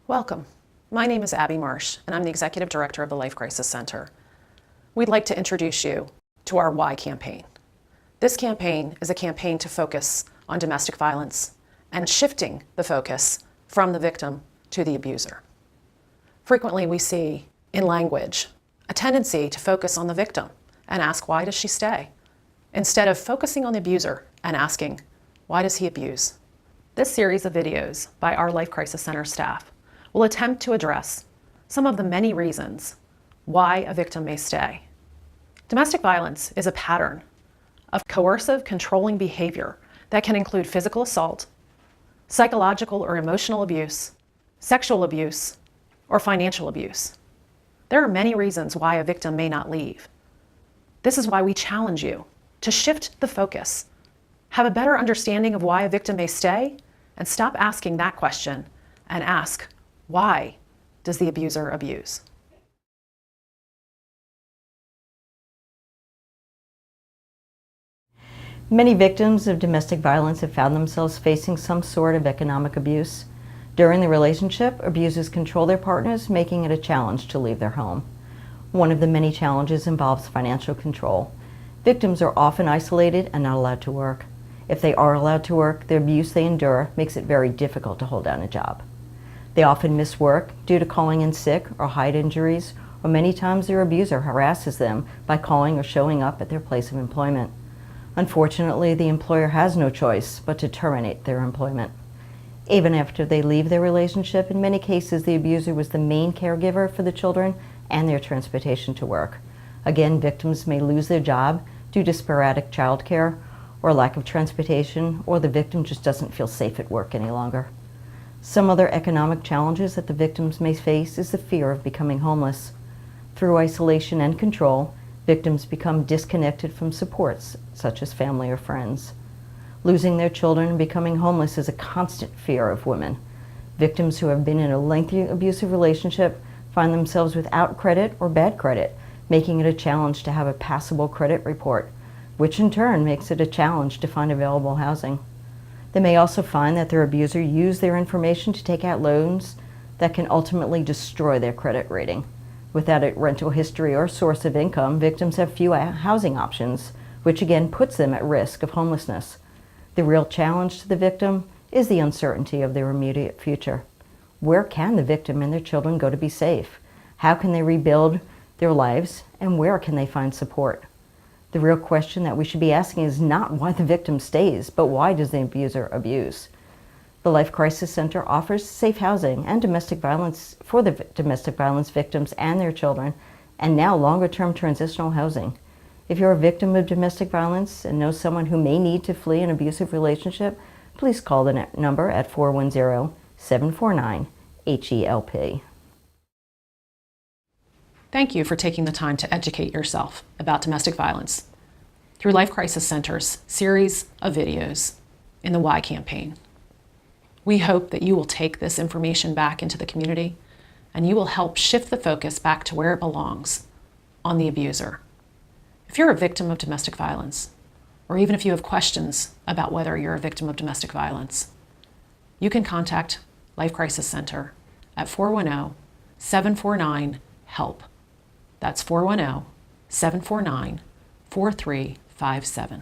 Welcome. My name is Abby Marsh, and I'm the Executive Director of the Life Crisis Center. We'd like to introduce you to our Why campaign. This campaign is a campaign to focus on domestic violence and shifting the focus from the victim to the abuser. Frequently, we see in language a tendency to focus on the victim and ask, why does she stay? Instead of focusing on the abuser and asking, why does he abuse? This series of videos by our Life Crisis Center staff will attempt to address some of the many reasons why a victim may stay. Domestic violence is a pattern of coercive, controlling behavior that can include physical assault, psychological or emotional abuse, sexual abuse, or financial abuse. There are many reasons why a victim may not leave. This is why we challenge you to shift the focus, have a better understanding of why a victim may stay, and stop asking that question and ask, why does the abuser abuse? Many victims of domestic violence have found themselves facing some sort of economic abuse. During the relationship, abusers control their partners, making it a challenge to leave their home. One of the many challenges involves financial control. Victims are often isolated and not allowed to work. If they are allowed to work, the abuse they endure makes it very difficult to hold down a job. They often miss work due to calling in sick or hide injuries, or many times their abuser harasses them by calling or showing up at their place of employment. Unfortunately, the employer has no choice but to terminate their employment. Even after they leave their relationship, in many cases the abuser was the main caregiver for the children and their transportation to work. Again, victims may lose their job due to sporadic child care or lack of transportation, or the victim just doesn't feel safe at work any longer. Some other economic challenges that the victims may face is the fear of becoming homeless. Through isolation and control, victims become disconnected from supports such as family or friends. Losing their children and becoming homeless is a constant fear of women. Victims who have been in a lengthy abusive relationship find themselves without credit or bad credit, making it a challenge to have a passable credit report, which in turn makes it a challenge to find available housing. They may also find that their abuser used their information to take out loans that can ultimately destroy their credit rating. Without a rental history or source of income, victims have few housing options, which again puts them at risk of homelessness. The real challenge to the victim is the uncertainty of their immediate future. Where can the victim and their children go to be safe? How can they rebuild their lives, and where can they find support? The real question that we should be asking is not why the victim stays, but why does the abuser abuse? The Life Crisis Center offers safe housing and domestic violence for the domestic violence victims and their children, and now longer-term transitional housing. If you're a victim of domestic violence and know someone who may need to flee an abusive relationship, please call the number at 410-749-HELP. Thank you for taking the time to educate yourself about domestic violence through Life Crisis Center's series of videos in the Why campaign. We hope that you will take this information back into the community and you will help shift the focus back to where it belongs, on the abuser. If you're a victim of domestic violence, or even if you have questions about whether you're a victim of domestic violence, you can contact Life Crisis Center at 410-749-HELP. That's 410-749-4357.